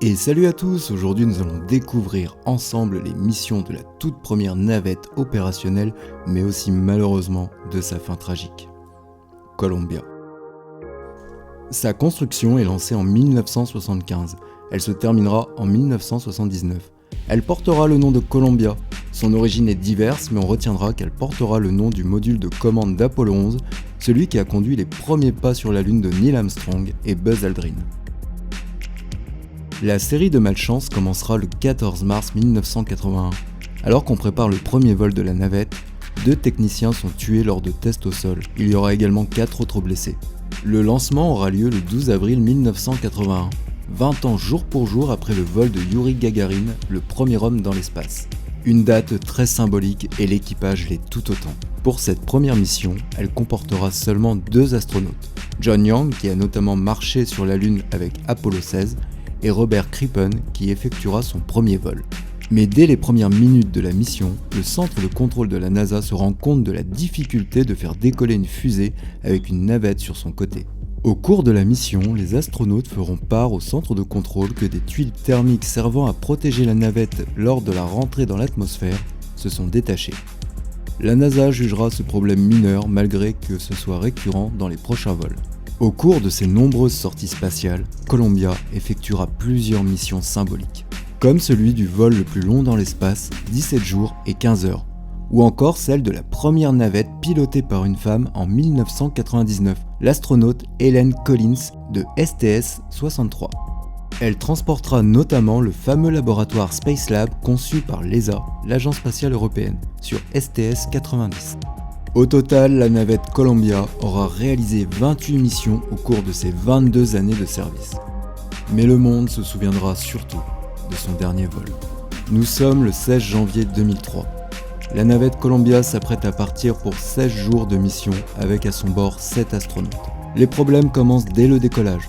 Et salut à tous, aujourd'hui nous allons découvrir ensemble les missions de la toute première navette opérationnelle, mais aussi malheureusement de sa fin tragique. Columbia. Sa construction est lancée en 1975, elle se terminera en 1979. Elle portera le nom de Columbia. Son origine est diverse, mais on retiendra qu'elle portera le nom du module de commande d'Apollo 11, celui qui a conduit les premiers pas sur la Lune de Neil Armstrong et Buzz Aldrin. La série de malchance commencera le 14 mars 1981. Alors qu'on prépare le premier vol de la navette, 2 techniciens sont tués lors de tests au sol. Il y aura également 4 autres blessés. Le lancement aura lieu le 12 avril 1981, 20 ans jour pour jour après le vol de Youri Gagarin, le premier homme dans l'espace. Une date très symbolique et l'équipage l'est tout autant. Pour cette première mission, elle comportera seulement 2 astronautes. John Young, qui a notamment marché sur la Lune avec Apollo 16, et Robert Crippen qui effectuera son premier vol. Mais dès les premières minutes de la mission, le centre de contrôle de la NASA se rend compte de la difficulté de faire décoller une fusée avec une navette sur son côté. Au cours de la mission, les astronautes feront part au centre de contrôle que des tuiles thermiques servant à protéger la navette lors de la rentrée dans l'atmosphère se sont détachées. La NASA jugera ce problème mineur malgré que ce soit récurrent dans les prochains vols. Au cours de ses nombreuses sorties spatiales, Columbia effectuera plusieurs missions symboliques, comme celui du vol le plus long dans l'espace, 17 jours et 15 heures, ou encore celle de la première navette pilotée par une femme en 1999, l'astronaute Helen Collins de STS-63. Elle transportera notamment le fameux laboratoire Space Lab conçu par l'ESA, l'Agence spatiale européenne, sur STS-90. Au total, la navette Columbia aura réalisé 28 missions au cours de ses 22 années de service. Mais le monde se souviendra surtout de son dernier vol. Nous sommes le 16 janvier 2003. La navette Columbia s'apprête à partir pour 16 jours de mission avec à son bord 7 astronautes. Les problèmes commencent dès le décollage.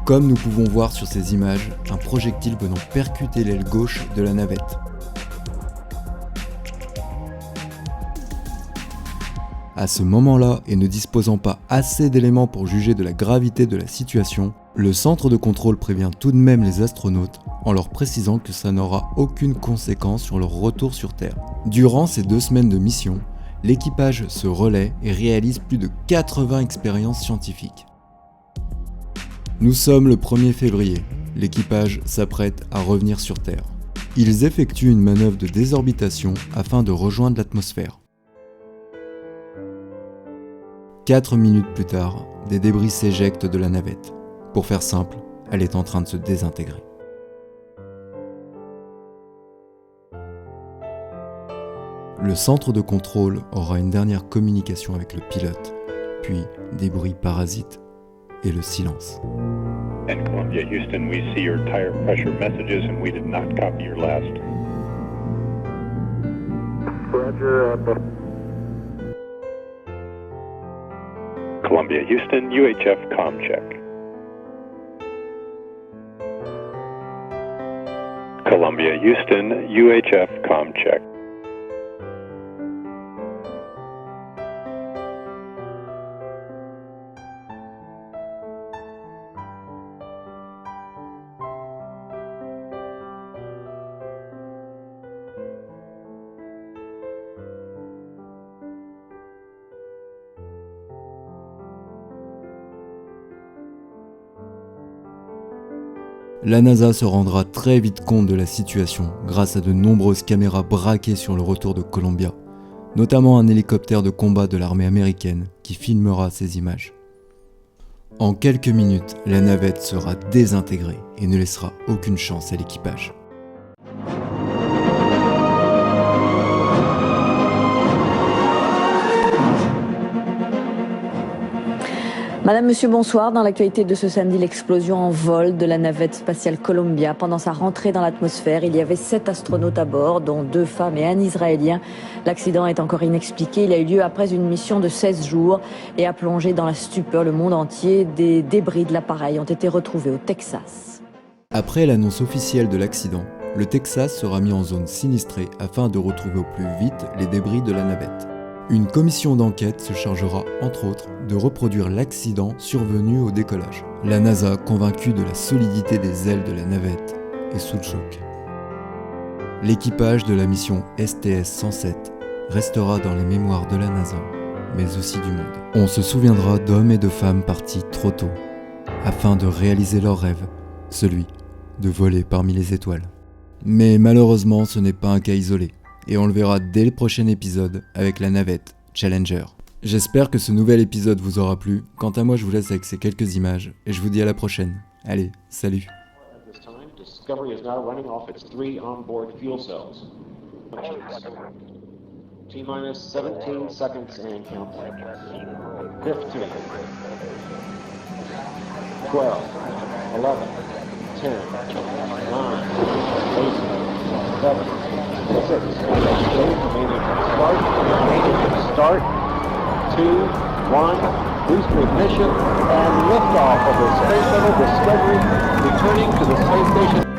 Comme nous pouvons voir sur ces images, un projectile venant percuter l'aile gauche de la navette. À ce moment-là, et ne disposant pas assez d'éléments pour juger de la gravité de la situation, le centre de contrôle prévient tout de même les astronautes en leur précisant que ça n'aura aucune conséquence sur leur retour sur Terre. Durant ces 2 semaines de mission, l'équipage se relaie et réalise plus de 80 expériences scientifiques. Nous sommes le 1er février, l'équipage s'apprête à revenir sur Terre. Ils effectuent une manœuvre de désorbitation afin de rejoindre l'atmosphère. 4 minutes plus tard, des débris s'éjectent de la navette. Pour faire simple, elle est en train de se désintégrer. Le centre de contrôle aura une dernière communication avec le pilote, puis des bruits parasites et le silence. And Columbia, Houston, we see your tire pressure messages and we did not copy your last. Roger, Columbia, Houston, UHF comm check. Columbia, Houston, UHF comm check. La NASA se rendra très vite compte de la situation grâce à de nombreuses caméras braquées sur le retour de Columbia, notamment un hélicoptère de combat de l'armée américaine qui filmera ces images. En quelques minutes, la navette sera désintégrée et ne laissera aucune chance à l'équipage. Madame, Monsieur, bonsoir. Dans l'actualité de ce samedi, l'explosion en vol de la navette spatiale Columbia. Pendant sa rentrée dans l'atmosphère, il y avait 7 astronautes à bord, dont 2 femmes et un Israélien. L'accident est encore inexpliqué. Il a eu lieu après une mission de 16 jours et a plongé dans la stupeur le monde entier. Des débris de l'appareil ont été retrouvés au Texas. Après l'annonce officielle de l'accident, le Texas sera mis en zone sinistrée afin de retrouver au plus vite les débris de la navette. Une commission d'enquête se chargera, entre autres, de reproduire l'accident survenu au décollage. La NASA, convaincue de la solidité des ailes de la navette, et sous le choc. L'équipage de la mission STS-107 restera dans les mémoires de la NASA, mais aussi du monde. On se souviendra d'hommes et de femmes partis trop tôt, afin de réaliser leur rêve, celui de voler parmi les étoiles. Mais malheureusement, ce n'est pas un cas isolé, et on le verra dès le prochain épisode avec la navette Challenger. J'espère que ce nouvel épisode vous aura plu. Quant à moi, je vous laisse avec ces quelques images, et je vous dis à la prochaine. Allez, salut. Discovery is now running off its 3 onboard fuel cells. T-minus 17 seconds and counting. 15, 12, 11, 10, 9, 8, 7, 6, start, 2, 1, boost ignition, and liftoff of the Space Shuttle Discovery, returning to the space station.